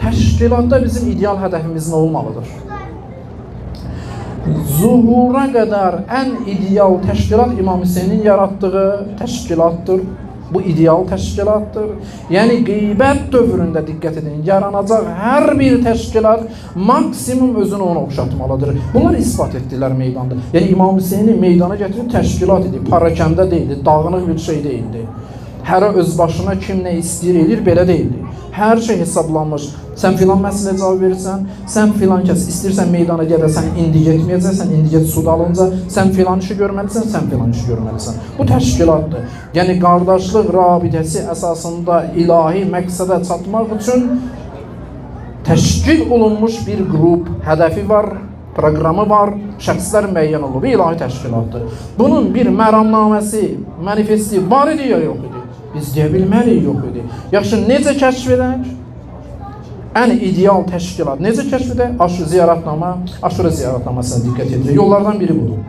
təşkilatda bizim ideal hədəfimiz nə olmalıdır? Zuhura qədər ən ideal təşkilat İmam Hüseynin yaratdığı təşkilatdır. Bu ideal təşkilatdır. Yəni qeybət dövründə diqqət edin, yaranacaq hər bir təşkilat maksimum özünü ona oxşatmalıdır. Bunlar ispat etdilər meydanda. Yəni İmam Hüseyni meydana gətirib təşkilat idi, parakəndə deyildi, dağınıq bir şey deyildi. Hərə öz başına kim nə istəyir edir, belə deyildi. Hər şey hesablanmış. Sən filan məsələyə cavab verirsən, sən filan kəs istəyirsən meydana gedəsən, indi getməyəcəksən, indi get sud alınca, sən filan işi görməlisən, sən filan işi görməlisən. Bu təşkilatdır. Yəni qardaşlıq rabitəsi əsasında ilahi məqsədə çatmaq üçün təşkil olunmuş bir qrup, hədəfi var, proqramı var, şəxslər müəyyən olub, ilahi təşkilatdır. Bunun bir məramnaməsi, manifesti var idi ya yox idi? Biz deyə bilməliyik yox idi. Yaxşı, necə kəşf edək? Ən ideal təşkilat necə kəşf edək? Aşura ziyarətnaməsində diqqət edilir. Yollardan biri budur.